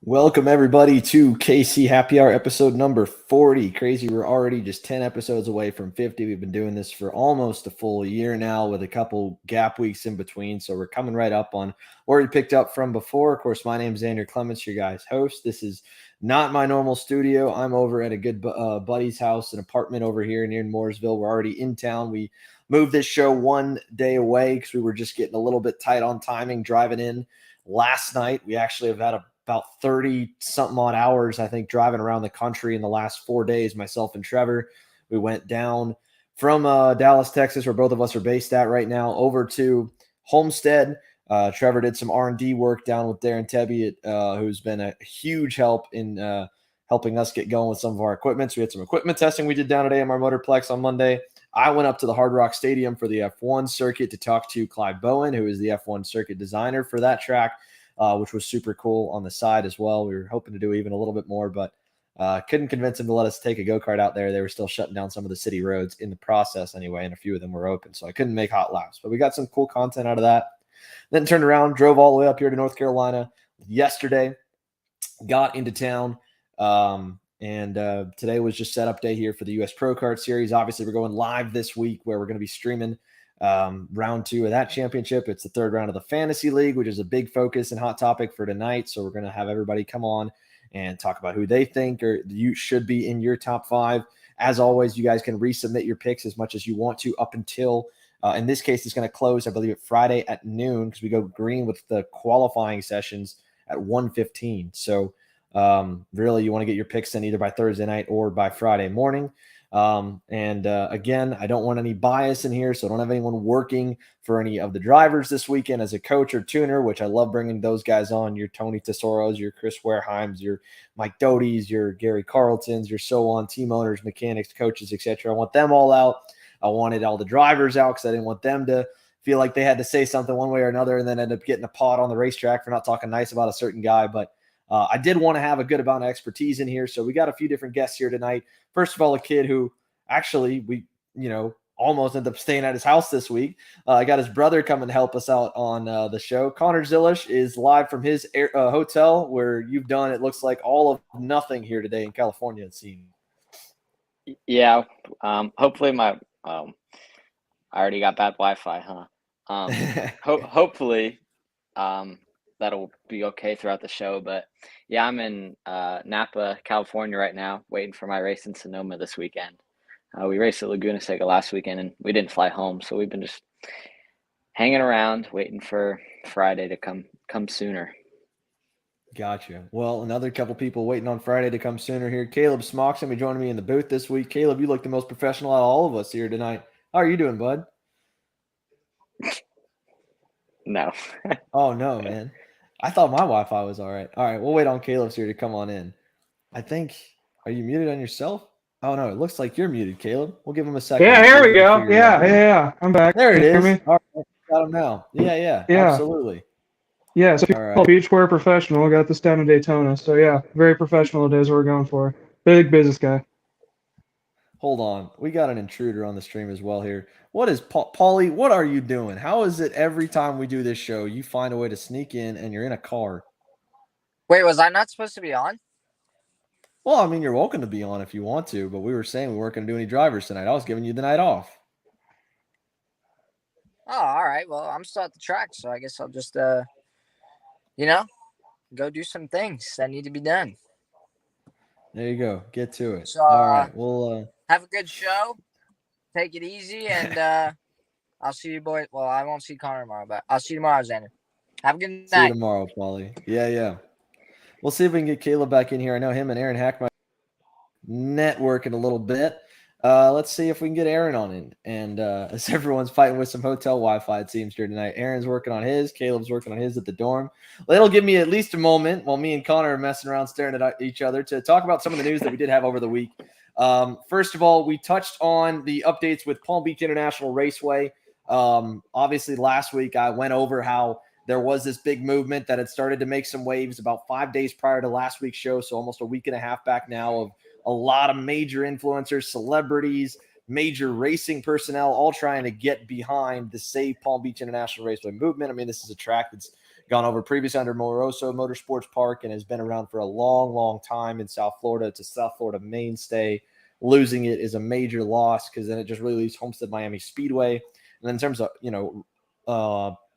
Welcome, everybody, to KC Happy Hour episode number 40. Crazy, we're already just 10 episodes away from 50. We've been doing this for almost a full year now with a couple gap weeks in between. So we're coming right up on where we picked up from before. Of course, my name is Andrew Clements, your guys' host. This is not my normal studio. I'm over at a good buddy's house, an apartment over here near Mooresville. We're already in town. We moved this show one day away because we were just getting a little bit tight on timing driving in last night. We actually have had about 30 something odd hours, I think, driving around the country in the last 4 days, myself and Trevor. We went down from Dallas, Texas, where both of us are based at right now, over to Homestead. Trevor did some R&D work down with Darren Tebby, who's been a huge help in helping us get going with some of our equipment. So we had some equipment testing we did down at AMR Motorplex on Monday. I went up to the Hard Rock Stadium for the F1 circuit to talk to Clive Bowen, who is the F1 circuit designer for that track. Which was super cool on the side as well. We were hoping to do even a little bit more, but couldn't convince them to let us take a go-kart out there. They were still shutting down some of the city roads in the process anyway, and a few of them were open, so I couldn't make hot laps. But we got some cool content out of that. Then turned around, drove all the way up here to North Carolina yesterday, got into town, and today was just setup day here for the US Pro Kart Series. Obviously, we're going live this week where we're going to be streaming round 2 of that championship. It's the third round of the Fantasy League, which is a big focus and hot topic for tonight. So we're going to have everybody come on and talk about who they think or you should be in your top 5. As always, you guys can resubmit your picks as much as you want to up until, in this case, it's going to close, I believe, Friday at noon because we go green with the qualifying sessions at 1:15. So really, you want to get your picks in either by Thursday night or by Friday morning. Again, I don't want any bias in here, so I don't have anyone working for any of the drivers this weekend as a coach or tuner, which I love bringing those guys on. Your Tony Tesoros, your Chris Wareheims, your Mike Doty's, your Gary Carltons, your so on, team owners, mechanics, coaches, etc. I want them all out. I wanted all the drivers out because I didn't want them to feel like they had to say something one way or another and then end up getting a pot on the racetrack for not talking nice about a certain guy. But I did want to have a good amount of expertise in here. So we got a few different guests here tonight. First of all, a kid who actually we, almost ended up staying at his house this week. I got his brother coming to help us out on the show. Connor Zilisch is live from his hotel where you've done, it looks like, all of nothing here today in California, it seems. Yeah. Hopefully I already got bad Wi-Fi, huh? Hopefully that'll be okay throughout the show. But yeah, I'm in Napa, California right now, waiting for my race in Sonoma this weekend. We raced at Laguna Seca last weekend, and we didn't fly home, so we've been just hanging around, waiting for Friday to come sooner. Gotcha. Well, another couple people waiting on Friday to come sooner here. Caleb Smock's going to be joining me in the booth this week. Caleb, you look the most professional out of all of us here tonight. How are you doing, bud? No. Oh, no, man. I thought my Wi-Fi was all right. All right, we'll wait on Caleb's here to come on in. I think, are you muted on yourself? Oh, no, it looks like you're muted, Caleb. We'll give him a second. Yeah, here we go. Yeah. I'm back. There it is. Me? All right, got him now. Yeah, absolutely. Yeah, so Beachwear professional. Got this down in Daytona. So, yeah, very professional it is what we're going for. Big business guy. Hold on. We got an intruder on the stream as well here. What is Paulie? What are you doing? How is it every time we do this show, you find a way to sneak in and you're in a car? Wait, was I not supposed to be on? Well, I mean, you're welcome to be on if you want to, but we were saying we weren't going to do any drivers tonight. I was giving you the night off. Oh, all right. Well, I'm still at the track, so I guess I'll just, go do some things that need to be done. There you go. Get to it. So, all right. We'll have a good show. Take it easy, and I'll see you boys. Well, I won't see Connor tomorrow, but I'll see you tomorrow, Xander. Have a good night. See you tomorrow, Paulie. Yeah. We'll see if we can get Caleb back in here. I know him and Aaron Hachmeister networking a little bit. Let's see if we can get Aaron on in. And as everyone's fighting with some hotel Wi-Fi, it seems, here tonight. Aaron's working on his. Caleb's working on his at the dorm. Well, it'll give me at least a moment while me and Connor are messing around staring at each other to talk about some of the news that we did have over the week. First of all, we touched on the updates with Palm Beach International Raceway. Obviously, last week I went over how there was this big movement that had started to make some waves about 5 days prior to last week's show, so almost a week and a half back now, of a lot of major influencers, celebrities, major racing personnel all trying to get behind the Save Palm Beach International Raceway movement. I mean, this is a track that's gone over previously under Moroso Motorsports Park and has been around for a long, long time in South Florida. It's a South Florida mainstay. Losing it is a major loss because then it just really leaves Homestead Miami Speedway. And then in terms of,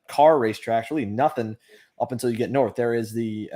car racetracks, really nothing up until you get north. There is the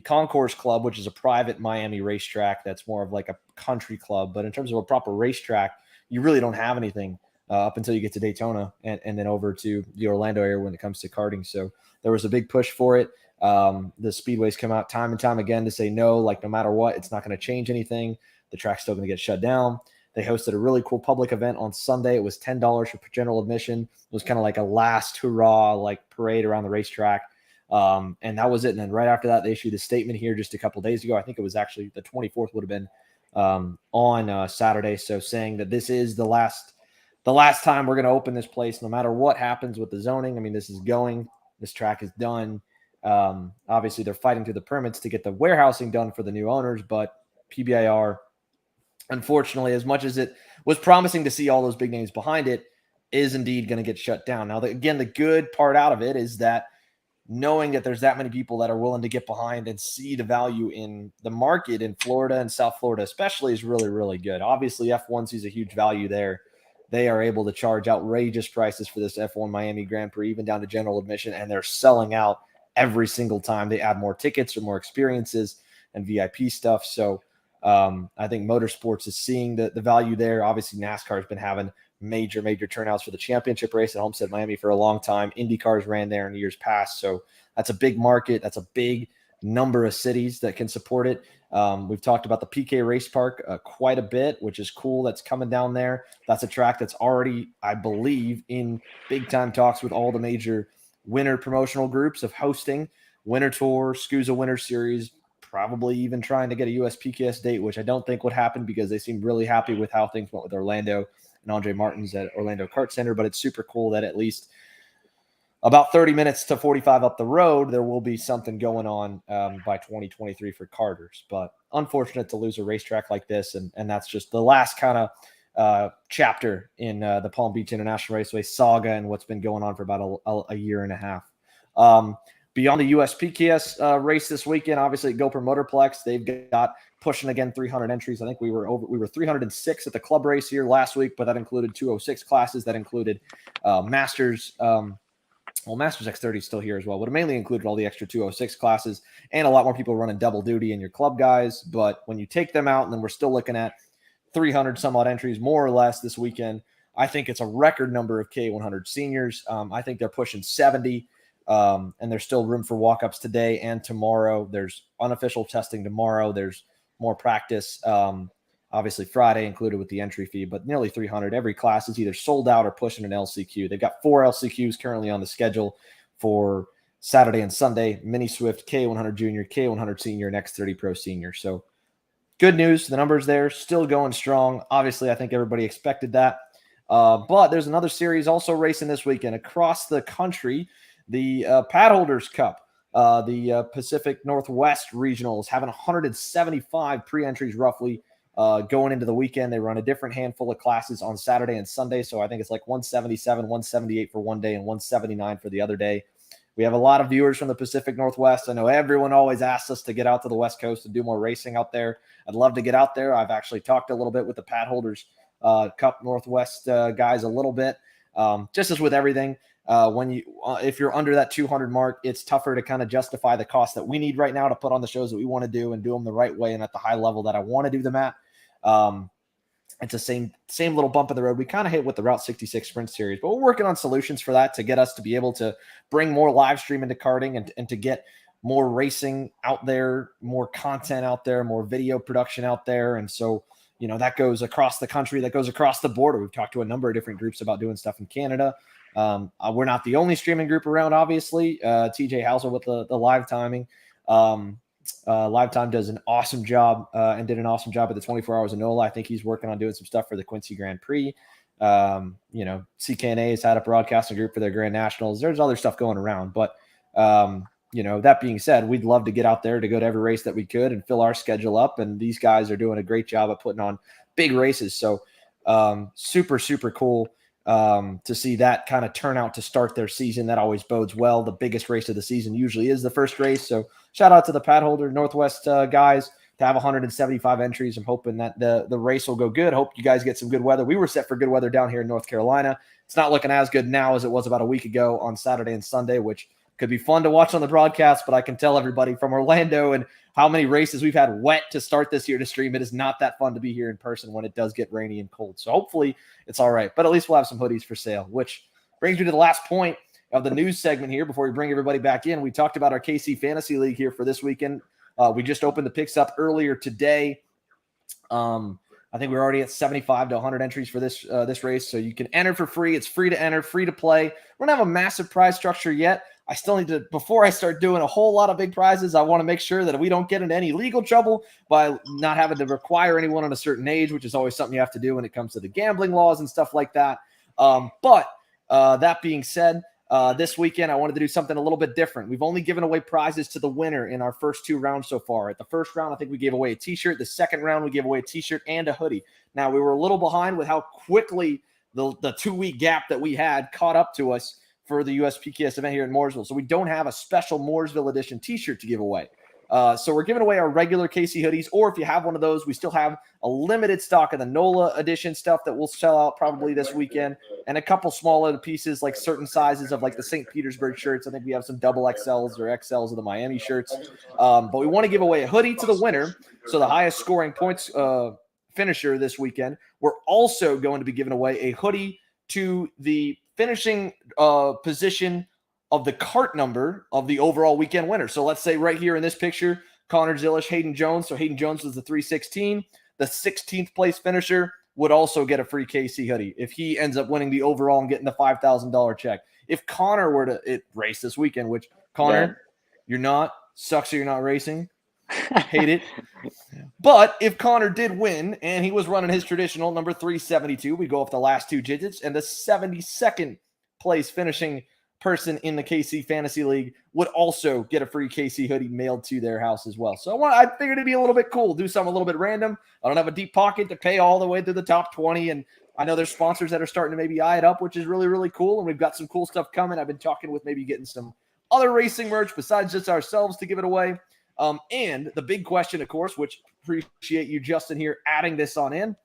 Concourse Club, which is a private Miami racetrack that's more of like a country club. But in terms of a proper racetrack, you really don't have anything up until you get to Daytona and then over to the Orlando area when it comes to karting. So there was a big push for it. The speedways come out time and time again to say no, like no matter what, it's not going to change anything. The track's still going to get shut down. They hosted a really cool public event on Sunday. It was $10 for general admission. It was kind of like a last hurrah, like parade around the racetrack. And that was it. And then right after that, they issued a statement here just a couple of days ago. I think it was actually the 24th would have been on Saturday. So saying that this is the last time we're going to open this place, no matter what happens with the zoning. I mean, this track is done. Obviously they're fighting through the permits to get the warehousing done for the new owners, but PBIR, unfortunately, as much as it was promising to see all those big names behind it, is indeed going to get shut down. Now, again, the good part out of it is that knowing that there's that many people that are willing to get behind and see the value in the market in Florida and South Florida especially is really, really good. Obviously, F1 sees a huge value there. They are able to charge outrageous prices for this F1 Miami Grand Prix, even down to general admission, and they're selling out every single time they add more tickets or more experiences and VIP stuff. So I think motorsports is seeing the value there. Obviously, NASCAR has been having major turnouts for the championship race at Homestead Miami for a long time. IndyCars ran there in years past. So that's a big market. That's a big number of cities that can support it. We've talked about the PK Race Park quite a bit, which is cool. That's coming down there. That's a track that's already, I believe, in big time talks with all the major winter promotional groups of hosting Winter Tour, SCUSA Winter Series, probably even trying to get a US PKS date, which I don't think would happen because they seem really happy with how things went with Orlando and Andre Martin's at Orlando Kart Center. But it's super cool that at least about 30 minutes to 45 up the road, there will be something going on by 2023 for karters. But unfortunate to lose a racetrack like this. And that's just the last kind of chapter in the Palm Beach International Raceway saga and what's been going on for about a year and a half. Beyond the US PKS race this weekend, obviously at GoPro Motorplex, they've got pushing again 300 entries. I think we were 306 at the club race here last week, but that included 206 classes. That included Masters. Masters X30 is still here as well, but it mainly included all the extra 206 classes and a lot more people running double duty in your club guys. But when you take them out, and then we're still looking at 300 some odd entries, more or less this weekend, I think it's a record number of K100 seniors. I think they're pushing 70. And there's still room for walk-ups today and tomorrow. There's unofficial testing tomorrow. There's more practice, obviously Friday included with the entry fee, but nearly 300. Every class is either sold out or pushing an LCQ. They've got 4 LCQs currently on the schedule for Saturday and Sunday: Mini Swift, K100 Junior, K100 Senior, and X30 Pro Senior. So good news. The numbers there still going strong. Obviously, I think everybody expected that. But there's another series also racing this weekend across the country. The Padholders Cup, the Pacific Northwest Regionals, having 175 pre-entries roughly going into the weekend. They run a different handful of classes on Saturday and Sunday. So I think it's like 177, 178 for one day and 179 for the other day. We have a lot of viewers from the Pacific Northwest. I know everyone always asks us to get out to the West Coast and do more racing out there. I'd love to get out there. I've actually talked a little bit with the Padholders Cup Northwest guys a little bit. Just as with everything, if you're under that 200 mark, it's tougher to kind of justify the cost that we need right now to put on the shows that we want to do and do them the right way and at the high level that I want to do them at. It's the same little bump in the road we kind of hit with the Route 66 Sprint Series, but we're working on solutions for that to get us to be able to bring more live stream into karting and to get more racing out there, more content out there, more video production out there. And so, that goes across the country, that goes across the border. We've talked to a number of different groups about doing stuff in Canada. We're not the only streaming group around, obviously. TJ Housel with the live timing. Live Time does an awesome job and did an awesome job at the 24 Hours of NOLA. I think he's working on doing some stuff for the Quincy Grand Prix. CKNA has had a broadcasting group for their Grand Nationals. There's other stuff going around. But, that being said, we'd love to get out there to go to every race that we could and fill our schedule up. And these guys are doing a great job of putting on big races. So Super, super cool to see that kind of turnout to start their season. That always bodes well. The biggest race of the season usually is the first race. So shout out to the Padholder Northwest guys to have 175 entries. I'm hoping that the race will go good. Hope you guys get some good weather. We were set for good weather down here in North Carolina. It's not looking as good now as it was about a week ago on Saturday and Sunday, which could be fun to watch on the broadcast, but I can tell everybody from Orlando and how many races we've had wet to start this year to stream. It is not that fun to be here in person when it does get rainy and cold. So hopefully it's all right, but at least we'll have some hoodies for sale, which brings me to the last point of the news segment here before we bring everybody back in. We talked about our KC Fantasy League here for this weekend. We just opened the picks up earlier today. I think we're already at 75 to 100 entries for this race, so you can enter for free. It's free to enter, free to play. We're going to have a massive prize structure yet. I still need to, before I start doing a whole lot of big prizes, I want to make sure that we don't get into any legal trouble by not having to require anyone on a certain age, which is always something you have to do when it comes to the gambling laws and stuff like that. But that being said, this weekend, I wanted to do something a little bit different. We've only given away prizes to the winner in our first 2 rounds so far. At the first round, I think we gave away a t-shirt. The second round, we gave away a t-shirt and a hoodie. Now, we were a little behind with how quickly the 2-week gap that we had caught up to us for the US PKS event here in Mooresville. So we don't have a special Mooresville edition t-shirt to give away. So we're giving away our regular KC hoodies, or if you have one of those, we still have a limited stock of the NOLA edition stuff that we'll sell out probably this weekend, and a couple smaller pieces like certain sizes of like the St. Petersburg shirts. I think we have some double XLs or XLs of the Miami shirts. But we want to give away a hoodie to the winner, so the highest scoring points finisher this weekend. We're also going to be giving away a hoodie to the finishing position of the cart number of the overall weekend winner. So let's say right here in this picture, Connor Zilisch, Hayden Jones. So Hayden Jones was the 316. The 16th place finisher would also get a free KC hoodie if he ends up winning the overall and getting the $5,000 check. If Connor were to race this weekend, which Connor, you're not, sucks that you're not racing. Hate it. But if Connor did win and he was running his traditional number 372, we go off the last 2 digits, and the 72nd place finishing person in the KC Fantasy League would also get a free KC hoodie mailed to their house as well. So I figured it'd be a little bit cool, do something a little bit random. I don't have a deep pocket to pay all the way to the top 20, and I know there's sponsors that are starting to maybe eye it up, which is really, really cool, and we've got some cool stuff coming. I've been talking with maybe getting some other racing merch besides just ourselves to give it away. And the big question, of course, which appreciate you, Justin, here adding this on in.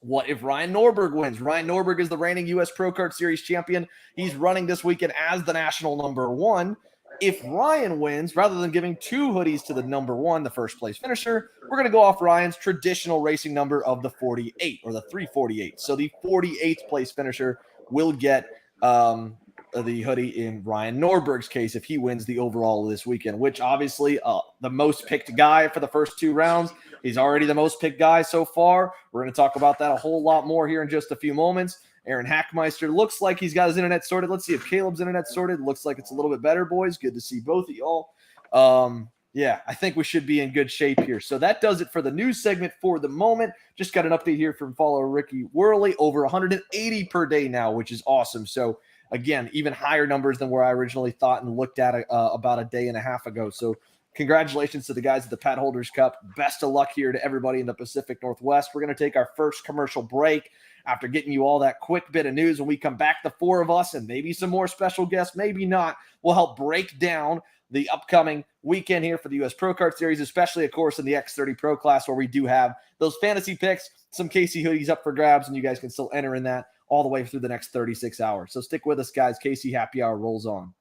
What if Ryan Norberg wins? Ryan Norberg is the reigning US Pro Kart Series champion. He's running this weekend as the national number 1. If Ryan wins, rather than giving 2 hoodies to the number 1, the first place finisher, we're going to go off Ryan's traditional racing number of the 48 or the 348. So the 48th place finisher will get the hoodie in Ryan Norberg's case if he wins the overall this weekend, which obviously the most picked guy for the first 2 rounds. He's already the most picked guy so far. We're going to talk about that a whole lot more here in just a few moments. Aaron Hachmeister looks like he's got his internet sorted. Let's see if Caleb's internet sorted. Looks like it's a little bit better, boys. Good to see both of y'all. Yeah, I think we should be in good shape here. So that does it for the news segment for the moment. Just got an update here from follower Ricky Worley. Over 180 per day now, which is awesome. So again, even higher numbers than where I originally thought and looked at about a day and a half ago. So congratulations to the guys at the Padholders Cup. Best of luck here to everybody in the Pacific Northwest. We're going to take our first commercial break after getting you all that quick bit of news. When we come back, the 4 of us and maybe some more special guests, maybe not, will help break down the upcoming weekend here for the US Pro Kart Series, especially, of course, in the X30 Pro class where we do have those fantasy picks, some KC hoodies up for grabs, and you guys can still enter in that all the way through the next 36 hours. So stick with us, guys. KC Happy Hour rolls on.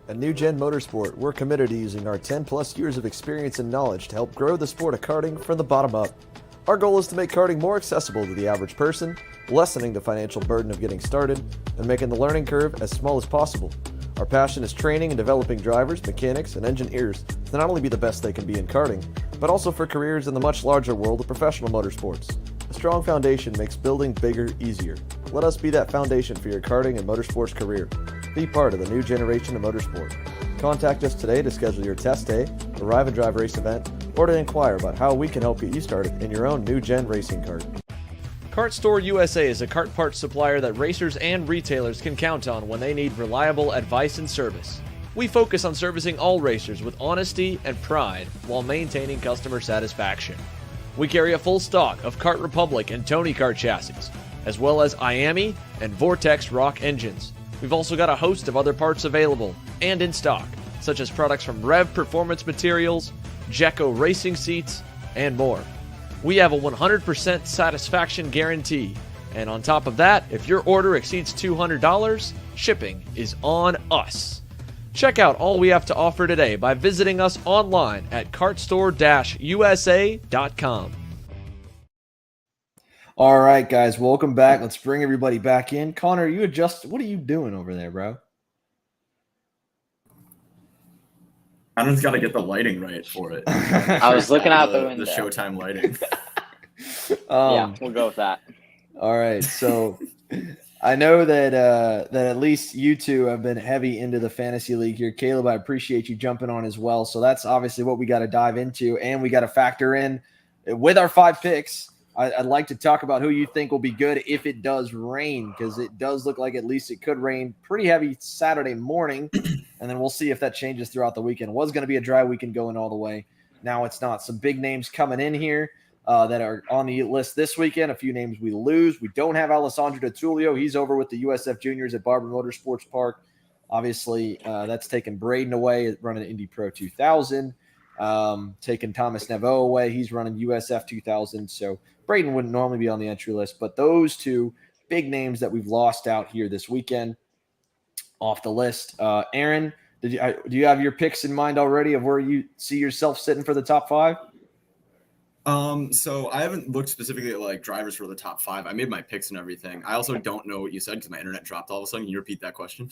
At New Gen Motorsport, we're committed to using our 10-plus years of experience and knowledge to help grow the sport of karting from the bottom up. Our goal is to make karting more accessible to the average person, lessening the financial burden of getting started, and making the learning curve as small as possible. Our passion is training and developing drivers, mechanics, and engineers to not only be the best they can be in karting, but also for careers in the much larger world of professional motorsports. A strong foundation makes building bigger easier. Let us be that foundation for your karting and motorsports career. Be part of the new generation of motorsport. Contact us today to schedule your test day, arrive and drive race event, or to inquire about how we can help get you started in your own new gen racing kart. Kart Store USA is a kart parts supplier that racers and retailers can count on when they need reliable advice and service. We focus on servicing all racers with honesty and pride while maintaining customer satisfaction. We carry a full stock of Kart Republic and Tony Kart chassis, as well as IAMI and Vortex Rock engines. We've also got a host of other parts available and in stock, such as products from Rev Performance Materials, Jecko Racing Seats, and more. We have a 100% satisfaction guarantee. And on top of that, if your order exceeds $200, shipping is on us. Check out all we have to offer today by visiting us online at kartstore-usa.com. All right, guys, welcome back. Let's bring everybody back in. Connor, what are you doing over there, bro? I just got to get the lighting right for it. I was looking out the window. The Showtime lighting. Yeah, we'll go with that. All right, so I know that at least you two have been heavy into the fantasy league here. Caleb, I appreciate you jumping on as well. So that's obviously what we got to dive into, and we got to factor in with our 5 picks. I'd like to talk about who you think will be good if it does rain, because it does look like at least it could rain pretty heavy Saturday morning, and then we'll see if that changes throughout the weekend. It was going to be a dry weekend going all the way. Now it's not. Some big names coming in here that are on the list this weekend. A few names we lose. We don't have Alessandro DeTulio. He's over with the USF Juniors at Barber Motorsports Park. Obviously, that's taken Braden away, running Indy Pro 2000. Taking Thomas Nevo away. He's running USF 2000. So Braden wouldn't normally be on the entry list, but those two big names that we've lost out here this weekend off the list. Aaron, do you have your picks in mind already of where you see yourself sitting for the top 5? So I haven't looked specifically at like drivers for the top 5. I made my picks and everything. I also don't know what you said because my internet dropped all of a sudden. Can you repeat that question?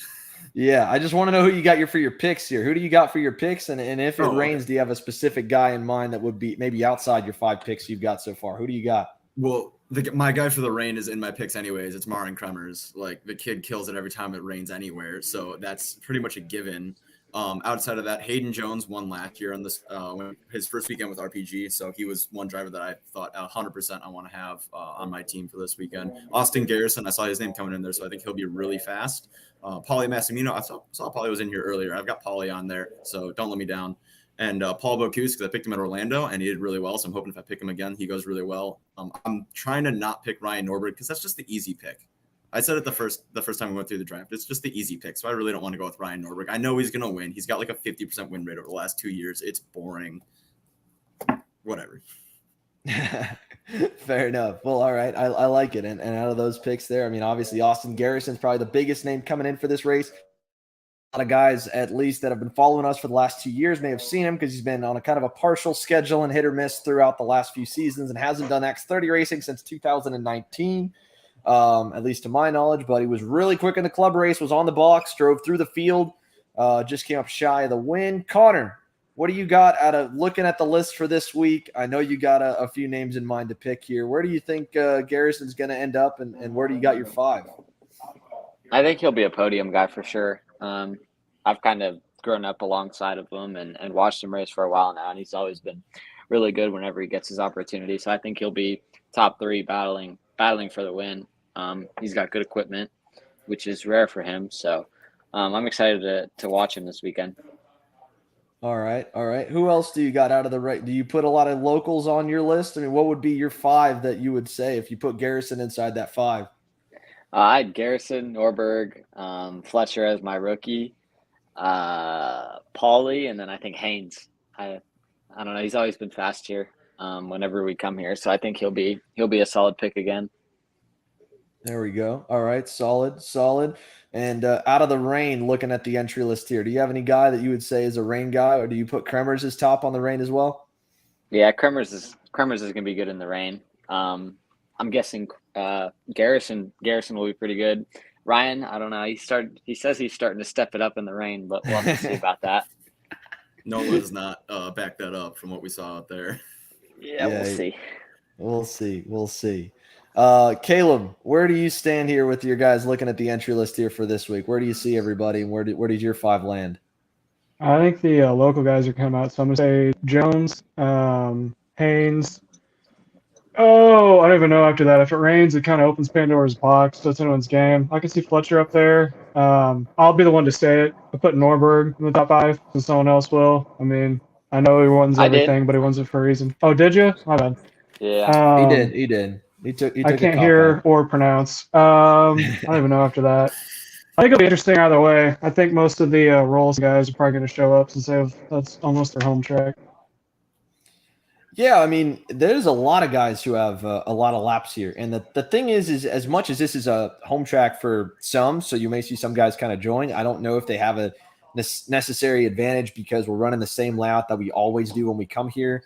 Yeah, I just want to know who you got for your picks here. Who do you got for your picks? And if it rains, do you have a specific guy in mind that would be maybe outside your 5 picks you've got so far? Who do you got? Well, my guy for the rain is in my picks anyways. It's Marin Kremers. Like, the kid kills it every time it rains anywhere. So that's pretty much a given. Outside of that, Hayden Jones won last year on this his first weekend with RPG. So he was one driver that I thought 100% I want to have on my team for this weekend. Austin Garrison, I saw his name coming in there, so I think he'll be really fast. Pauly Massimino, I saw Pauly was in here earlier. I've got Pauly on there, so don't let me down. And Paul Bocuse, because I picked him at Orlando, and he did really well. So I'm hoping if I pick him again, he goes really well. I'm trying to not pick Ryan Norberg because that's just the easy pick. I said it the first time we went through the draft. It's just the easy pick, so I really don't want to go with Ryan Norberg. I know he's going to win. He's got like a 50% win rate over the last 2 years. It's boring. Whatever. Fair enough. Well, all right. I like it. And out of those picks there, I mean, obviously Austin Garrison's probably the biggest name coming in for this race. A lot of guys, at least, that have been following us for the last 2 years may have seen him because he's been on a kind of a partial schedule and hit or miss throughout the last few seasons and hasn't done X30 racing since 2019. At least to my knowledge, but he was really quick in the club race, was on the box, drove through the field, just came up shy of the win. Connor, what do you got out of looking at the list for this week? I know you got a few names in mind to pick here. Where do you think Garrison's going to end up, and where do you got your 5? I think he'll be a podium guy for sure. I've kind of grown up alongside of him and watched him race for a while now, and he's always been really good whenever he gets his opportunity. So I think he'll be top 3 battling for the win. He's got good equipment, which is rare for him. So I'm excited to watch him this weekend. All right. Who else do you got out of the right? Do you put a lot of locals on your list? I mean, what would be your 5 that you would say if you put Garrison inside that 5? I had Garrison, Norberg, Fletcher as my rookie, Pauly, and then I think Haynes. I don't know. He's always been fast here whenever we come here. So I think he'll be a solid pick again. There we go. All right. Solid. And out of the rain, looking at the entry list here, do you have any guy that you would say is a rain guy, or do you put Kremers as top on the rain as well? Yeah, Kremers is going to be good in the rain. I'm guessing Garrison will be pretty good. Ryan, I don't know. He says he's starting to step it up in the rain, but we'll have to see about that. Nola does not back that up from what we saw out there. Yeah, we'll see. We'll see. Caleb, where do you stand here with your guys looking at the entry list here for this week? Where do you see everybody, and where did your 5 land? I think the local guys are coming out. So I'm going to say Jones, Haynes. Oh, I don't even know after that. If it rains, it kind of opens Pandora's box. That's anyone's game. I can see Fletcher up there. I'll be the one to say it. I put Norberg in the top 5, and someone else will. I mean, I know he wins everything, but he wins it for a reason. Oh, did you? My bad. Yeah. He did. He took I a can't cop hear out. or pronounce. I don't even know after that. I think it'll be interesting either way. I think most of the Rolls guys are probably going to show up since that's almost their home track. Yeah, I mean, there's a lot of guys who have a lot of laps here, and the thing is as much as this is a home track for some, so you may see some guys kind of join. I don't know if they have a necessary advantage because we're running the same layout that we always do when we come here.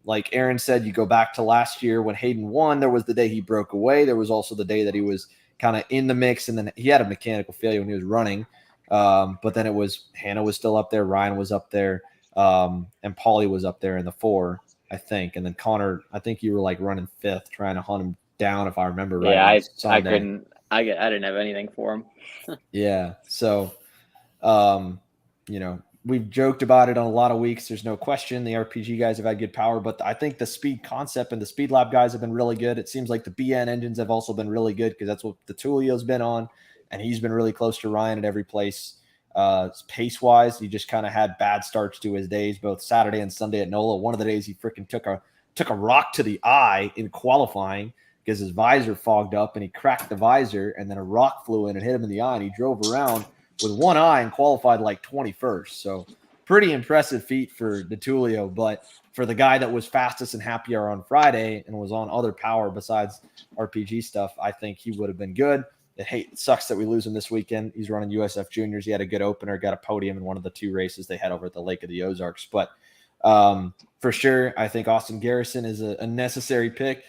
Like Aaron said, you go back to last year when Hayden won. There was the day he broke away. There was also the day that he was kind of in the mix, and then he had a mechanical failure when he was running. But then it was Hannah was still up there, Ryan was up there. And Paulie was up there in the 4, I think. And then Connor, I think you were like running 5th, trying to hunt him down, if I remember right. Yeah, I couldn't. I didn't have anything for him. Yeah. So, you know, we've joked about it on a lot of weeks. There's no question the RPG guys have had good power, but I think the speed concept and the speed lab guys have been really good. It seems like the BN engines have also been really good because that's what the Tulio's been on, and he's been really close to Ryan at every place. Pace wise, he just kind of had bad starts to his days, both Saturday and Sunday at NOLA. One of the days he freaking took a rock to the eye in qualifying because his visor fogged up and he cracked the visor, and then a rock flew in and hit him in the eye, and he drove around with one eye and qualified like 21st. So pretty impressive feat for Tulio, but for the guy that was fastest and happy hour on Friday and was on other power besides RPG stuff, I think he would have been good. It sucks that we lose him this weekend. He's running USF Juniors. He had a good opener, got a podium in one of the 2 races they had over at the Lake of the Ozarks. But for sure, I think Austin Garrison is a necessary pick.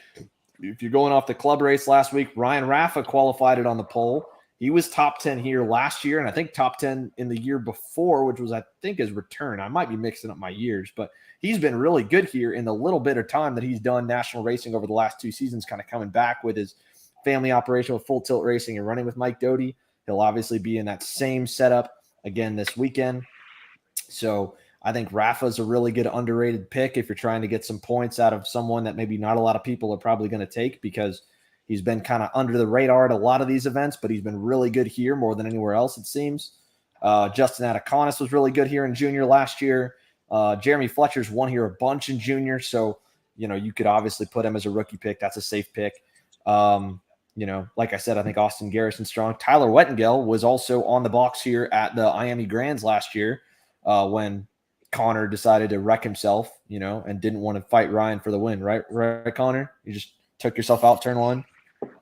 If you're going off the club race last week, Ryan Raffa qualified it on the pole. He was top 10 here last year, and I think top 10 in the year before, which was, I think, his return. I might be mixing up my years, but he's been really good here in the little bit of time that he's done national racing over the last 2 seasons, kind of coming back with his family operation with Full Tilt Racing and running with Mike Doty. He'll obviously be in that same setup again this weekend. So I think Rafa's a really good underrated pick if you're trying to get some points out of someone that maybe not a lot of people are probably going to take, because he's been kind of under the radar at a lot of these events, but he's been really good here more than anywhere else, it seems. Justin Ataconis was really good here in junior last year. Jeremy Fletcher's won here a bunch in junior, so you could obviously put him as a rookie pick. That's a safe pick. Like I said, I think Austin Garrison's strong. Tyler Wettengel was also on the box here at the Miami Grands last year when Connor decided to wreck himself, and didn't want to fight Ryan for the win. Right, Connor? You just took yourself out turn 1,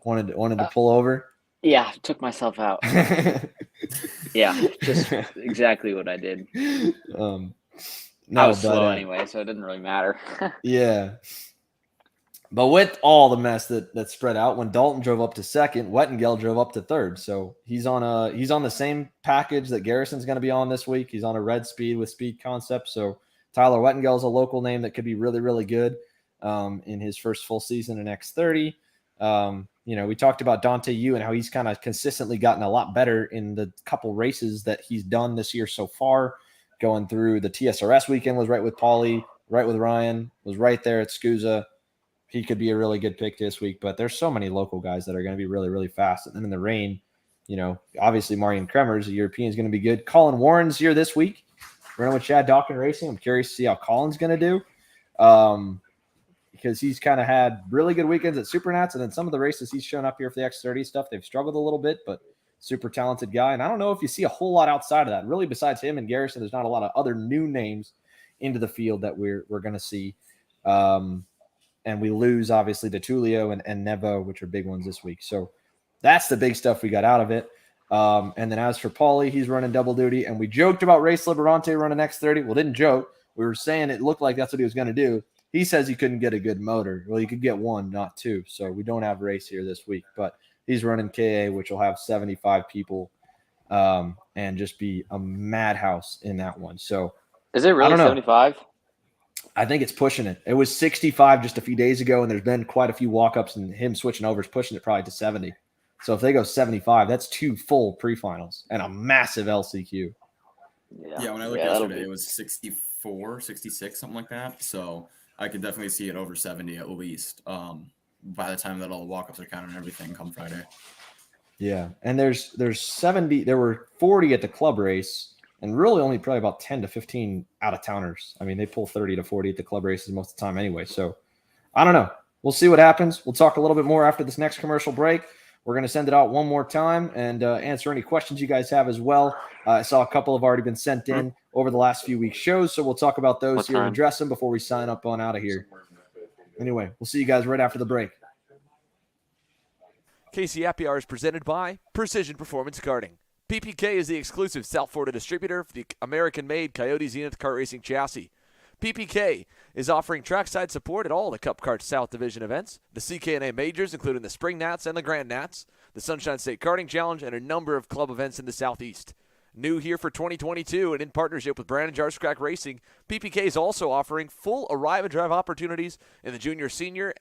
wanted to pull over. Yeah, took myself out. Yeah, just exactly what I did. I was slow anyway, so it didn't really matter. Yeah. But with all the mess that spread out, when Dalton drove up to 2nd, Wettengel drove up to 3rd. So he's on the same package that Garrison's going to be on this week. He's on a red speed with speed concept. So Tyler Wettengel is a local name that could be really, really good in his first full season in X30. We talked about Dante Yu and how he's kind of consistently gotten a lot better in the couple races that he's done this year so far. Going through the TSRS weekend was right with Paulie, right with Ryan, was right there at Scusa. He could be a really good pick this week, but there's so many local guys that are going to be really, really fast. And then in the rain, obviously Marian Kremers, the European, is going to be good. Colin Warren's here this week. Running with Chad Dawkins Racing. I'm curious to see how Colin's going to do. Because he's kind of had really good weekends at Supernats, and then some of the races he's shown up here for the X30 stuff, they've struggled a little bit, but super talented guy. And I don't know if you see a whole lot outside of that. Really, besides him and Garrison, there's not a lot of other new names into the field that we're going to see. And we lose, obviously, to Tulio and Nevo, which are big ones this week. So that's the big stuff we got out of it. And then as for Paulie, he's running double duty. And we joked about Race Liberante running X30. Well, didn't joke. We were saying it looked like that's what he was going to do. He says he couldn't get a good motor. Well, he could get 1, not 2. So we don't have Race here this week. But he's running KA, which will have 75 people and just be a madhouse in that one. So is it really 75? I think it's pushing it. It was 65 just a few days ago, and there's been quite a few walk-ups, and him switching over is pushing it probably to 70. So if they go 75, that's 2 full pre-finals and a massive LCQ. Yeah, when I looked yesterday, it was 64, 66, something like that. So I could definitely see it over 70 at least by the time that all the walk-ups are counted and everything come Friday. Yeah, and there's 70. There were 40 at the club race, and really only probably about 10 to 15 out-of-towners. I mean, they pull 30 to 40 at the club races most of the time anyway. So I don't know. we'll see what happens. We'll talk a little bit more after this next commercial break. We're going to send it out one more time and answer any questions you guys have as well. I saw a couple have already been sent in over the last few weeks' shows, so we'll talk about those here and address them before we sign up on out of here. Anyway, we'll see you guys right after the break. KC Happy Hour is presented by Precision Performance Karting. PPK is the exclusive South Florida distributor for the American-made Coyote Zenith kart racing chassis. PPK is offering trackside support at all the Cup Kart South Division events, the CKNA majors, including the Spring Nats and the Grand Nats, the Sunshine State Karting Challenge, and a number of club events in the Southeast. New here for 2022 and in partnership with Brandon Jarscrack Racing, PPK is also offering full arrive and drive opportunities in the junior, senior,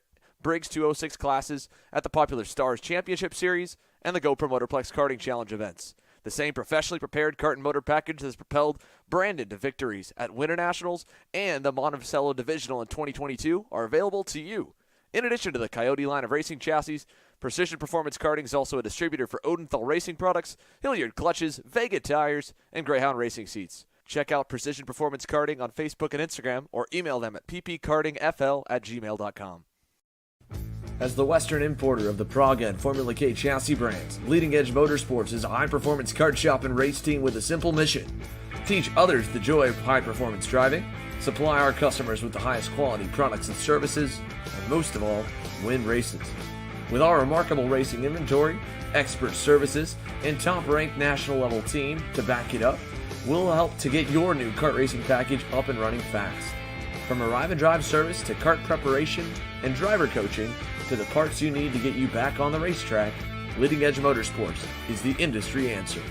Briggs 206 classes at the popular Stars Championship Series and the GoPro Motorplex Karting Challenge events. The same professionally prepared kart and motor package that has propelled Brandon to victories at Winter Nationals and the Monticello Divisional in 2022 are available to you. In addition to the Coyote line of racing chassis, Precision Performance Karting is also a distributor for Odenthal Racing products, Hilliard clutches, Vega tires, and Greyhound racing seats. Check out Precision Performance Karting on Facebook and Instagram or email them at ppkartingfl@gmail.com. As the Western importer of the Praga and Formula K chassis brands, Leading Edge Motorsports is a high-performance kart shop and race team with a simple mission: teach others the joy of high-performance driving, supply our customers with the highest quality products and services, and most of all, win races. With our remarkable racing inventory, expert services, and top-ranked national-level team to back it up, we'll help to get your new kart racing package up and running fast. From arrive and drive service to kart preparation and driver coaching to the parts you need to get you back on the racetrack, Leading Edge Motorsports is the industry answer.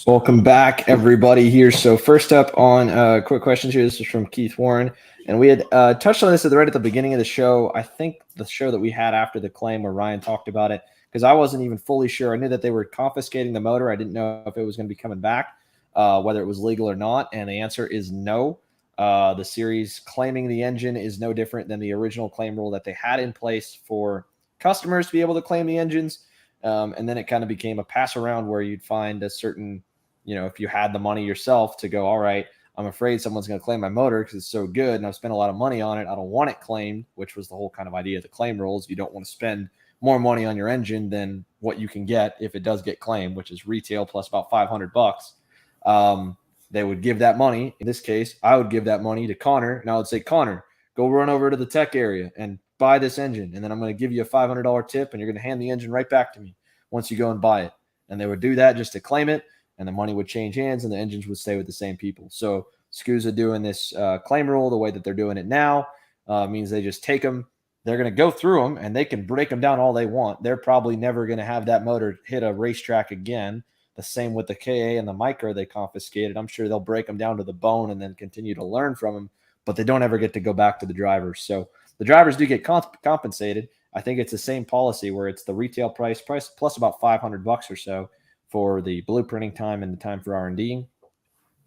Welcome back, everybody here. So first up on quick questions here, this is from Keith Warren. And we had touched on this right at the beginning of the show. I think the show that we had after the claim where Ryan talked about it, because I wasn't even fully sure. I knew that they were confiscating the motor. I didn't know if it was going to be coming back, whether it was legal or not. And the answer is no. The series claiming the engine is no different than the original claim rule that they had in place for customers to be able to claim the engines. And then it kind of became a pass around where you'd find a certain, if you had the money yourself to go, all right, I'm afraid someone's going to claim my motor because it's so good and I've spent a lot of money on it. I don't want it claimed, which was the whole kind of idea of the claim rules. You don't want to spend more money on your engine than what you can get if it does get claimed, which is retail plus about $500. They would give that money. In this case, I would give that money to Connor, and I would say, Connor, go run over to the tech area and buy this engine, and then I'm going to give you a $500 tip, and you're going to hand the engine right back to me once you go and buy it. And they would do that just to claim it, and the money would change hands, and the engines would stay with the same people. So SCUSA doing this claim rule the way that they're doing it now means they just take them. They're going to go through them, and they can break them down all they want. They're probably never going to have that motor hit a racetrack again. The same with the KA and the Micro they confiscated. I'm sure they'll break them down to the bone and then continue to learn from them, but they don't ever get to go back to the drivers. So the drivers do get compensated. I think it's the same policy where it's the retail price plus about $500 or so for the blueprinting time and the time for R&D.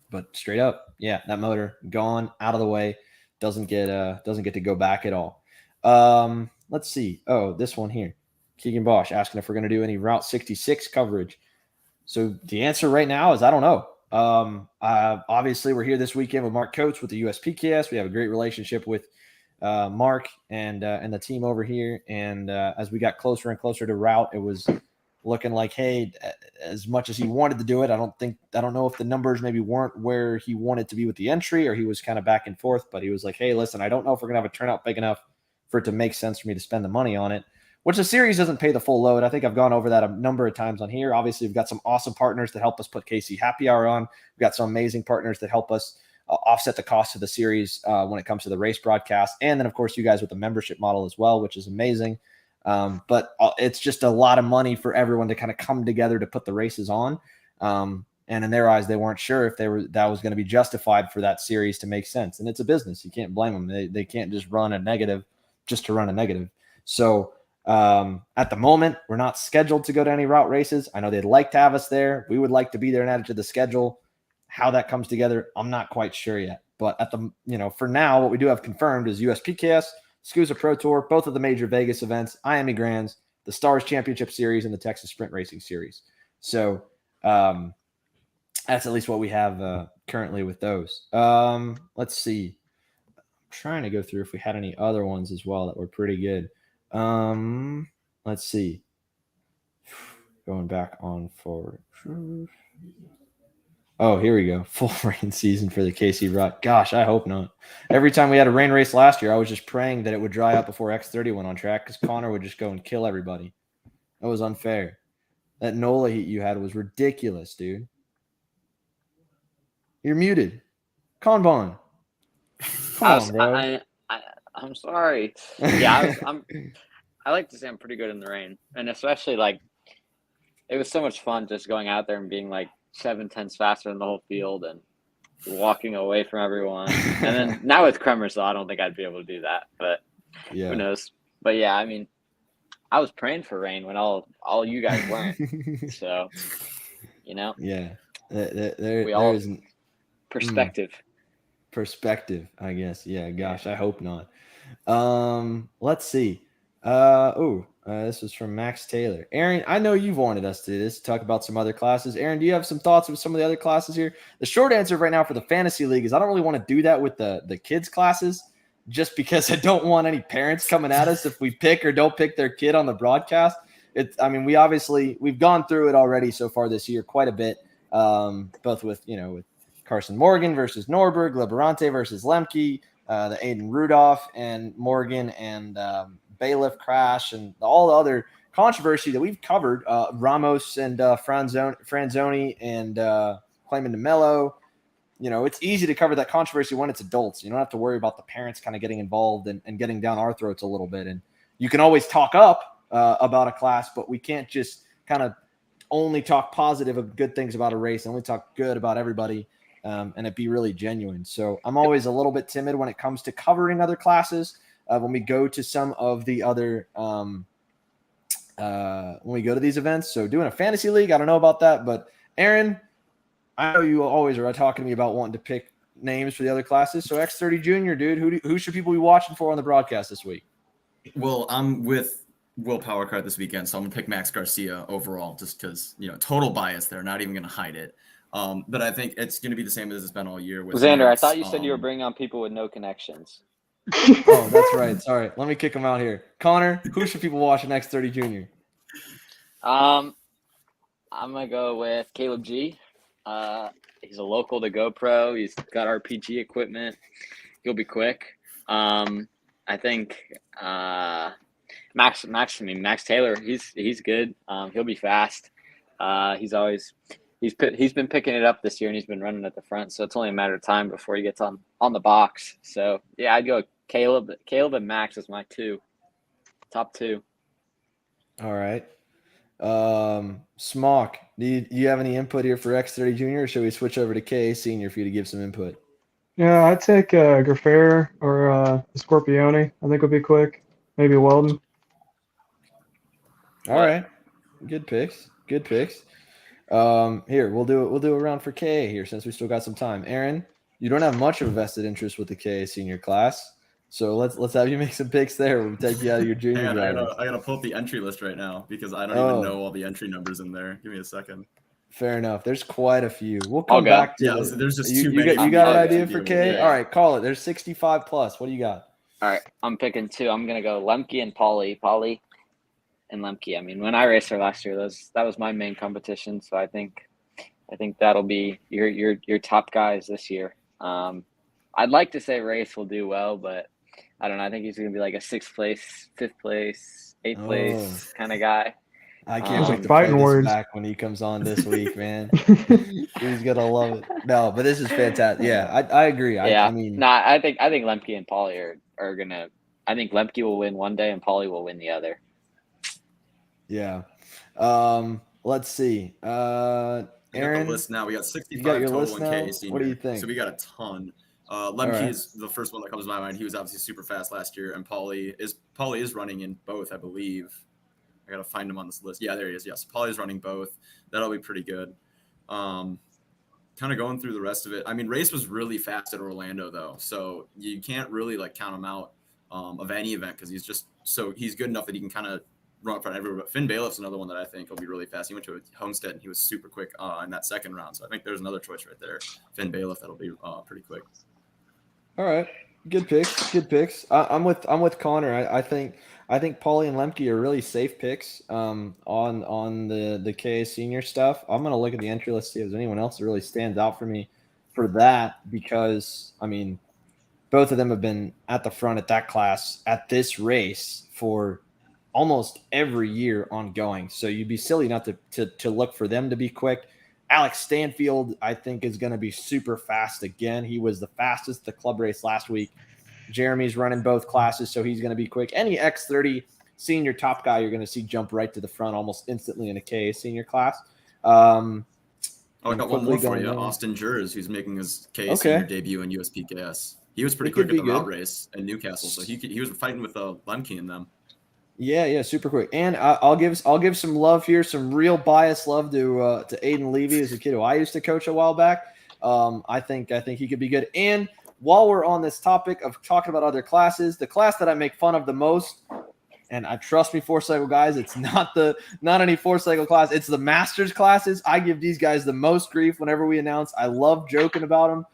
But straight up, yeah, that motor gone, out of the way, doesn't get to go back at all. Let's see. Oh, this one here. Keegan Bosch asking if we're going to do any Route 66 coverage. So the answer right now is I don't know. Obviously, we're here this weekend with Mark Coates with the US PKS. We have a great relationship with Mark and the team over here. And as we got closer and closer to route, it was looking like, hey, as much as he wanted to do it, I don't know if the numbers maybe weren't where he wanted to be with the entry, or he was kind of back and forth. But he was like, hey, listen, I don't know if we're gonna have a turnout big enough for it to make sense for me to spend the money on it. Which the series doesn't pay the full load. I think I've gone over that a number of times on here. Obviously, we've got some awesome partners that help us put KC Happy Hour on. We've got some amazing partners that help us offset the cost of the series when it comes to the race broadcast. And then, of course, you guys with the membership model as well, which is amazing. But it's just a lot of money for everyone to kind of come together to put the races on. And in their eyes, they weren't sure if that was going to be justified for that series to make sense. And it's a business. You can't blame them. They can't just run a negative just to run a negative. So at the moment, we're not scheduled to go to any route races. I know they'd like to have us there. We would like to be there and add it to the schedule. How that comes together, I'm not quite sure yet. But for now, what we do have confirmed is US PKS, SCUSA Pro Tour, both of the major Vegas events, Miami Grands, the Stars Championship Series, and the Texas Sprint Racing Series. So that's at least what we have currently with those. Let's see. I'm trying to go through if we had any other ones as well that were pretty good. Let's see. Going back on forward. Oh, here we go. Full rain season for the KC Rock. Gosh, I hope not. Every time we had a rain race last year, I was just praying that it would dry up before X30 went on track because Connor would just go and kill everybody. That was unfair. That NOLA heat you had was ridiculous, dude. You're muted. Kanban. Come on, bro. I'm sorry. Yeah, I like to say I'm pretty good in the rain, and especially it was so much fun just going out there and being 7/10 faster than the whole field and walking away from everyone. And then now with Kremers, though, I don't think I'd be able to do that, but yeah, who knows? But yeah, I mean, I was praying for rain when all you guys weren't. So, yeah, there is perspective. Perspective, I guess. Yeah, gosh, I hope not. Let's see. This was from Max Taylor. Aaron, I know you've wanted us to do this, talk about some other classes. Aaron, do you have some thoughts with some of the other classes here? The short answer right now for the fantasy league is I don't really want to do that with the kids classes just because I don't want any parents coming at us if we pick or don't pick their kid on the broadcast. We've gone through it already so far this year quite a bit, both with Carson Morgan versus Norberg, Liberante versus Lemke, the Aiden Rudolph and Morgan and Bailiff crash and all the other controversy that we've covered, Ramos and Franzoni and Clayman DeMello. It's easy to cover that controversy when it's adults. You don't have to worry about the parents kind of getting involved and getting down our throats a little bit. And you can always talk up about a class, but we can't just kind of only talk positive of good things about a race and only talk good about everybody. And it be really genuine. So I'm always a little bit timid when it comes to covering other classes. When we go to some of the other, when we go to these events. So doing a fantasy league, I don't know about that, but Aaron, I know you always are talking to me about wanting to pick names for the other classes. So X30 Junior, dude, who should people be watching for on the broadcast this week? Well, I'm with Will Power Kart this weekend, so I'm gonna pick Max Garcia overall, just because total bias there, not even gonna hide it. But I think it's going to be the same as it's been all year. With Xander, Max. I thought you said you were bringing on people with no connections. Oh, that's right. Sorry. Let me kick him out here. Connor, who should people watch next 30 Junior? I'm going to go with Caleb G. He's a local to GoPro. He's got RPG equipment. He'll be quick. I think Max Taylor, he's good. He'll be fast. He's been picking it up this year, and he's been running at the front. So it's only a matter of time before he gets on the box. So yeah, I'd go Caleb and Max as my top two. All right. Smock, do you have any input here for X30 Junior, or should we switch over to KA Senior for you to give some input? Yeah, I'd take Graffair or Scorpione. I think would be quick. Maybe Weldon. All right. Good picks. Here, we'll do a round for KA here since we still got some time. Aaron, you don't have much of a vested interest with the KA Senior class, so let's have you make some picks there. We'll take you out of your junior. I gotta pull up the entry list right now because I don't even know all the entry numbers in there. Give me a second. Fair enough. There's quite a few. We'll come back to so there's just you. Too many. You got an idea for K? Yeah. All right, call it. There's 65 plus. What do you got? All right, I'm picking two. I'm gonna go Lemke and Pauly and Lemke. I mean, when I raced her last year, that was my main competition. So I think that'll be your top guys this year. I'd like to say Race will do well, but I don't know. I think he's gonna be like a 6th place, 5th place, 8th place kind of guy. I can't wait to fighting play this words back when he comes on this week, man. He's gonna love it. No, but this is fantastic. Yeah, I agree. Yeah, I mean, I think Lemke and Pauly are gonna. I think Lemke will win one day and Pauly will win the other. yeah. Let's see. We got Aaron, the list now. We got you 65 got your total list in now? K senior. What do you think? So we got a ton. Lemke right. is the first one that comes to my mind. He was obviously super fast last year, and Paulie is running in both, I believe. I gotta find him on this list. Yeah, there he is. Yes, Paulie's running both. That'll be pretty good. Kind of going through the rest of it. I mean, Race was really fast at Orlando though, so you can't really like count him out of any event because he's good enough that he can kind of run in front of everyone. But Finn Bailiff's another one that I think will be really fast. He went to a Homestead and he was super quick in that second round. So I think there's another choice right there. Finn Bailiff, that'll be pretty quick. All right, good picks. Good picks. I'm with Connor. I think Paulie and Lemke are really safe picks. On the KA senior stuff. I'm gonna look at the entry list, see if there's anyone else that really stands out for me for that, because I mean, both of them have been at the front at that class at this race for almost every year ongoing. So you'd be silly not to look for them to be quick. Alex Stanfield, I think, is going to be super fast again. He was the fastest at the club race last week. Jeremy's running both classes, so he's going to be quick. Any X30 senior top guy you're going to see jump right to the front almost instantly in a KA senior class. I got one more for you. There. Austin Jers, who's making his KA senior debut in USPKS. He was pretty quick at the route race in Newcastle, so he was fighting with Lemke and them. Yeah, super quick. And I'll give some love here, some real biased love to Aiden Levy, as a kid who I used to coach a while back. I think he could be good. And while we're on this topic of talking about other classes, the class that I make fun of the most, and I trust me, 4-cycle guys, it's not any 4-cycle class, it's the Masters classes. I give these guys the most grief whenever we announce. I love joking about them,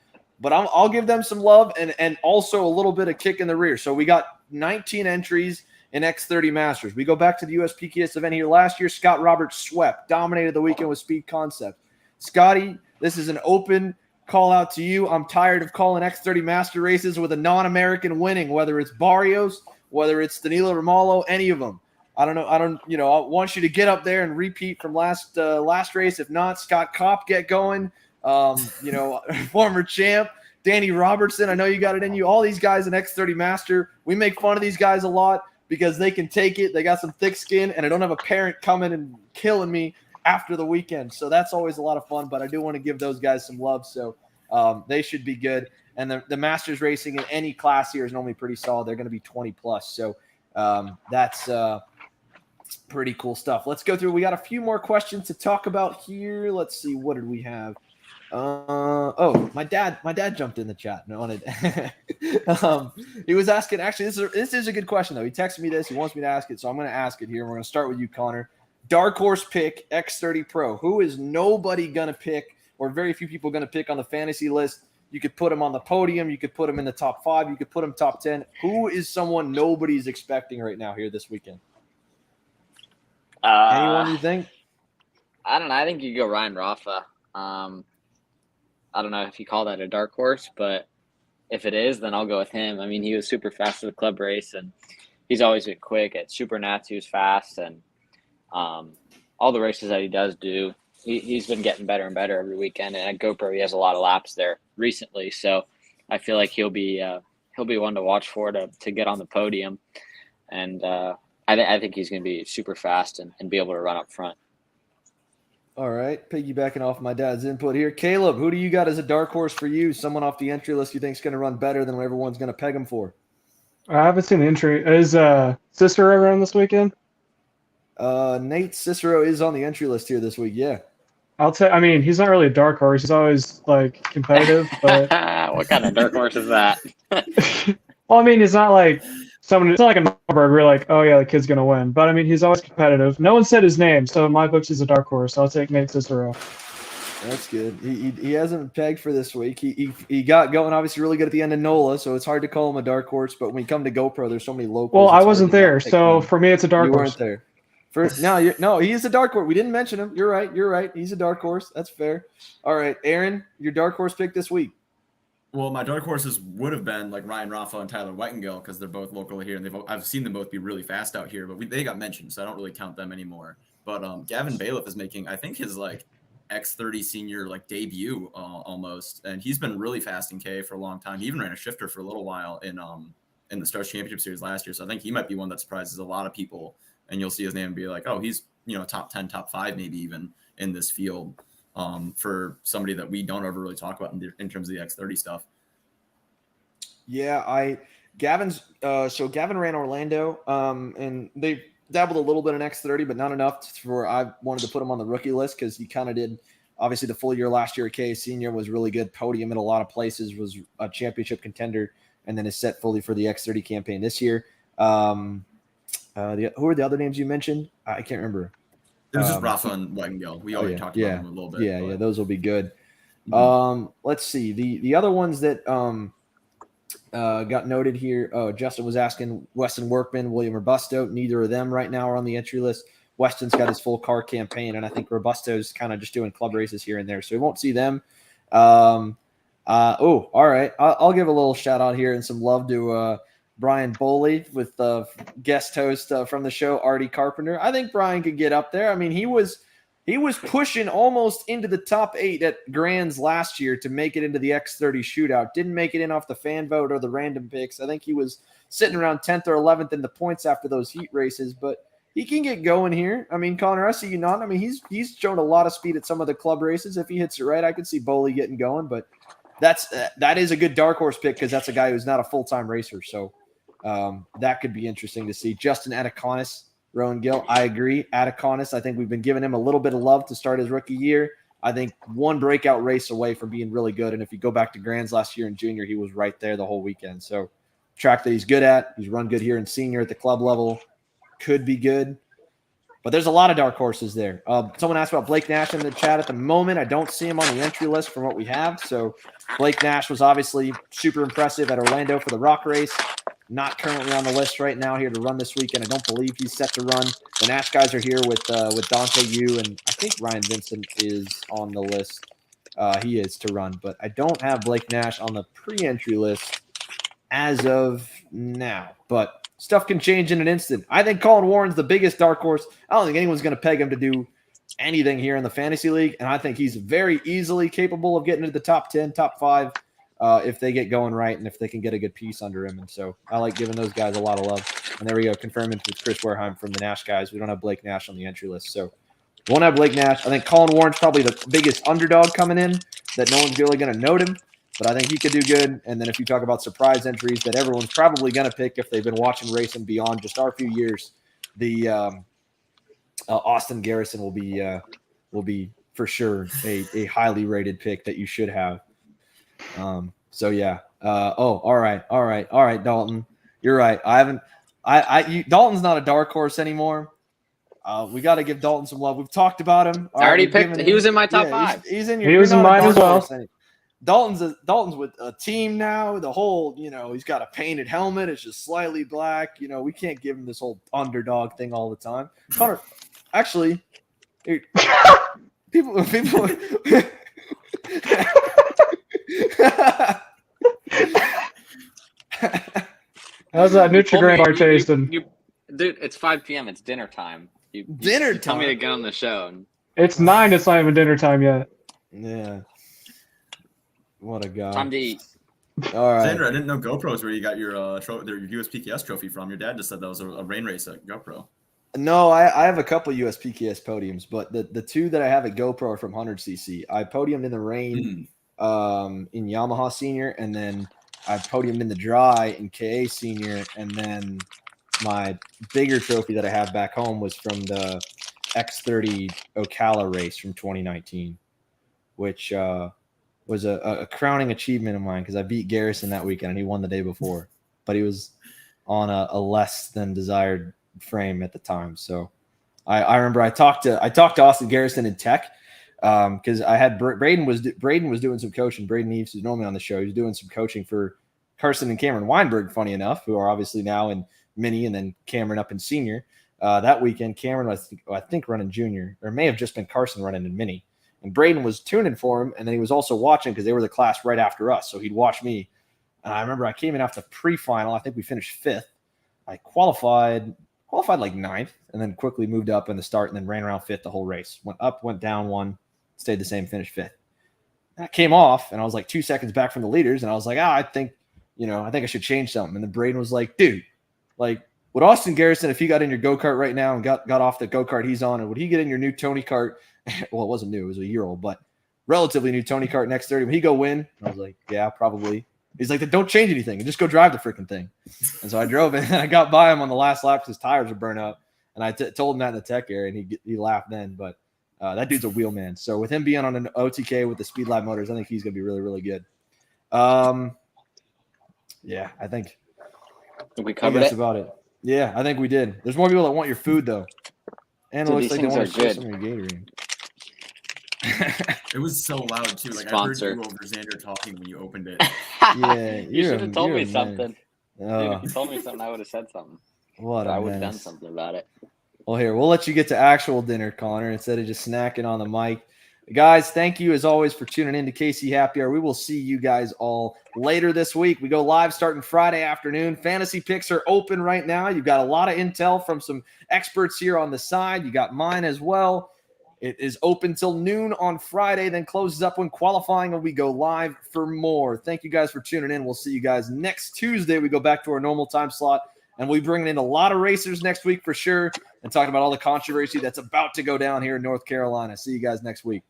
but I'll give them some love and also a little bit of kick in the rear. So we got 19 entries in X30 Masters. We go back to the US PKS event here last year. Scott Roberts swept, dominated the weekend with Speed Concept. Scotty, this is an open call out to you. I'm tired of calling X30 Master races with a non-American winning, whether it's Barrios, whether it's Danilo Romalo, any of them. I want you to get up there and repeat from last race. If not, Scott Kopp, get going. Former champ. Danny Robertson, I know you got it in you. All these guys in X30 Master, we make fun of these guys a lot because they can take it. They got some thick skin, and I don't have a parent coming and killing me after the weekend. So that's always a lot of fun, but I do want to give those guys some love. So they should be good. And the Masters racing in any class here is normally pretty solid. They're going to be 20 plus. So that's pretty cool stuff. Let's go through. We got a few more questions to talk about here. Let's see. What did we have? My dad jumped in the chat and wanted he was asking, actually, this is a good question though. He texted me this, he wants me to ask it, so I'm going to ask it here. We're going to start with you, Connor. Dark horse pick X30 Pro. Who is nobody going to pick, or very few people going to pick on the fantasy list? You could put him on the podium, you could put him in the top 5, you could put him top 10. Who is someone nobody's expecting right now here this weekend? Anyone you think? I don't know. I think you go Ryan Rafa. I don't know if you call that a dark horse, but if it is, then I'll go with him. I mean, he was super fast at the club race, and he's always been quick. At Super Nats, he was fast, and all the races that he does do, he's been getting better and better every weekend. And at GoPro, he has a lot of laps there recently, so I feel like he'll be one to watch for to get on the podium. And I think he's going to be super fast and be able to run up front. All right, piggybacking off my dad's input here. Caleb, who do you got as a dark horse for you? Someone off the entry list you think is going to run better than what everyone's going to peg him for? I haven't seen the entry. Is Cicero around this weekend? Nate Cicero is on the entry list here this week, yeah. I mean, he's not really a dark horse. He's always, like, competitive. But what kind of dark horse is that? Well, I mean, it's not like someone. It's not like a Norberg. We're like, oh yeah, the kid's gonna win. But I mean, he's always competitive. No one said his name, so in my books, he's a dark horse. So I'll take Nate Cicero. That's good. He hasn't pegged for this week. He got going obviously really good at the end of NOLA, so it's hard to call him a dark horse. But when you come to GoPro, there's so many locals. Well, I wasn't there, so for me, it's a dark horse. You horse. weren't there. No, he is a dark horse. We didn't mention him. You're right. He's a dark horse. That's fair. All right, Aaron, your dark horse pick this week. Well, my dark horses would have been like Ryan Rafa and Tyler Whitengill because they're both local here, and I've seen them both be really fast out here. But they got mentioned, so I don't really count them anymore. But Gavin Bailiff is making, I think, his like X30 senior like debut almost, and he's been really fast in K for a long time. He even ran a shifter for a little while in the Stars Championship Series last year. So I think he might be one that surprises a lot of people, and you'll see his name and be like, oh, he's top 10, top 5, maybe even in this field. for somebody that we don't ever really talk about in terms of the X30 stuff. Yeah, Gavin ran Orlando, and they dabbled a little bit in X30, but not enough for I wanted to put him on the rookie list because he kind of did. Obviously, the full year last year at KA Senior was really good. Podium in a lot of places, was a championship contender, and then is set fully for the X30 campaign this year. Who are the other names you mentioned? I can't remember. It was just Rafa and Weigengel. We already talked about them a little bit. Yeah, those will be good. Mhm. Let's see. The other ones that got noted here. Oh, Justin was asking Weston Workman, William Robusto. Neither of them right now are on the entry list. Weston's got his full car campaign, and I think Robusto's kind of just doing club races here and there, so we won't see them. All right. I'll give a little shout out here and some love to Brian Boley with the guest host from the show, Artie Carpenter. I think Brian could get up there. I mean, he was pushing almost into the top 8 at Grands last year to make it into the X30 shootout. Didn't make it in off the fan vote or the random picks. I think he was sitting around 10th or 11th in the points after those heat races, but he can get going here. I mean, Connor, I see you not. I mean, he's shown a lot of speed at some of the club races. If he hits it right, I could see Boley getting going, but that is a good dark horse pick because that's a guy who's not a full-time racer. So that could be interesting to see. Justin Ataconis, Rowan Gill, I agree. Ataconis, I think we've been giving him a little bit of love to start his rookie year. I think one breakout race away from being really good. And if you go back to Grands last year in junior, he was right there the whole weekend. So track that he's good at. He's run good here in senior at the club level. Could be good. But there's a lot of dark horses there. Someone asked about Blake Nash in the chat. At the moment, I don't see him on the entry list from what we have. So Blake Nash was obviously super impressive at Orlando for the rock race. Not currently on the list right now here to run this weekend. I don't believe he's set to run. The Nash guys are here with Dante Yu, and I think Ryan Vincent is on the list. He is to run, but I don't have Blake Nash on the pre-entry list as of now. But stuff can change in an instant. I think Colin Warren's the biggest dark horse. I don't think anyone's going to peg him to do anything here in the fantasy league, and I think he's very easily capable of getting into the top 10, top 5. If they get going right and if they can get a good piece under him. And so I like giving those guys a lot of love. And there we go. Confirming with Chris Wareheim from the Nash guys. We don't have Blake Nash on the entry list. So we won't have Blake Nash. I think Colin Warren's probably the biggest underdog coming in that no one's really going to note him. But I think he could do good. And then if you talk about surprise entries that everyone's probably going to pick if they've been watching racing beyond just our few years, the Austin Garrison will be for sure a highly rated pick that you should have. So yeah. All right, Dalton. You're right. Dalton's not a dark horse anymore. We got to give Dalton some love. We've talked about him. I already picked him. He was in my top 5. He's in your. He was in mine as well. Dalton's with a team now. The whole, he's got a painted helmet. It's just slightly black. We can't give him this whole underdog thing all the time. Connor, actually, people. How's that Nutrigrain bar tasting? Dude, it's 5 p.m. It's dinner time. You tell me to get on the show. It's 9. It's not even dinner time yet. Yeah. What a guy. Time to eat. All right. Sandra, I didn't know GoPro's where you got your USPKS trophy from. Your dad just said that was a rain race at GoPro. No, I have a couple USPKS podiums, but the 2 that I have at GoPro are from 100cc. I podiumed in the rain in Yamaha Senior, and then I podiumed in the dry in KA Senior, and then my bigger trophy that I have back home was from the X30 Ocala race from 2019, which was a crowning achievement of mine because I beat Garrison that weekend and he won the day before, but he was on a less than desired frame at the time. So I remember I talked to Austin Garrison in Tech because I had Braden was doing some coaching. Braden Eves, who's normally on the show, he was doing some coaching for Carson and Cameron Weinberg, funny enough, who are obviously now in mini, and then Cameron up in senior. That weekend, Cameron was, I think, running junior, or it may have just been Carson running in mini. And Braden was tuning for him, and then he was also watching because they were the class right after us. So he'd watch me. And I remember I came in after pre-final. I think we finished 5th. I qualified like 9th, and then quickly moved up in the start, and then ran around 5th the whole race. Went up, went down 1, stayed the same, finished 5th. That came off, and I was like 2 seconds back from the leaders, and I was like, I think I should change something. And then Braden was like, dude, like, would Austin Garrison, if he got in your go-kart right now and got off the go-kart he's on, and would he get in your new Tony kart? Well, it wasn't new. It was a year old. But relatively new Tony kart next 30. Will he go win? I was like, yeah, probably. He's like, then don't change anything and just go drive the freaking thing. And so I drove it, and I got by him on the last lap because his tires were burnt up. And I told him that in the tech area, and he laughed then. But that dude's a wheel man. So with him being on an OTK with the Speed Lab motors, I think he's going to be really, really good. Yeah, I think we covered that's it. about it. Yeah, I think we did. There's more people that want your food, though. And it Dude, looks these like they things want are to share good. some of your Gatorade. It was so loud too. Like Sponsor. I heard you over Xander talking when you opened it. Yeah, You should have told me something. Dude, Oh, if you told me something, I would have said something. what a I would have done mess. something about it. Well, here, we'll let you get to actual dinner, Connor, instead of just snacking on the mic. Guys, thank you as always for tuning in to KC Happy Hour. We will see you guys all later this week. We go live starting Friday afternoon. Fantasy picks are open right now. You've got a lot of intel from some experts here on the side. You got mine as well. It is open till noon on Friday, then closes up when qualifying, and we go live for more. Thank you guys for tuning in. We'll see you guys next Tuesday. We go back to our normal time slot, and we bring in a lot of racers next week for sure, and talking about all the controversy that's about to go down here in North Carolina. See you guys next week.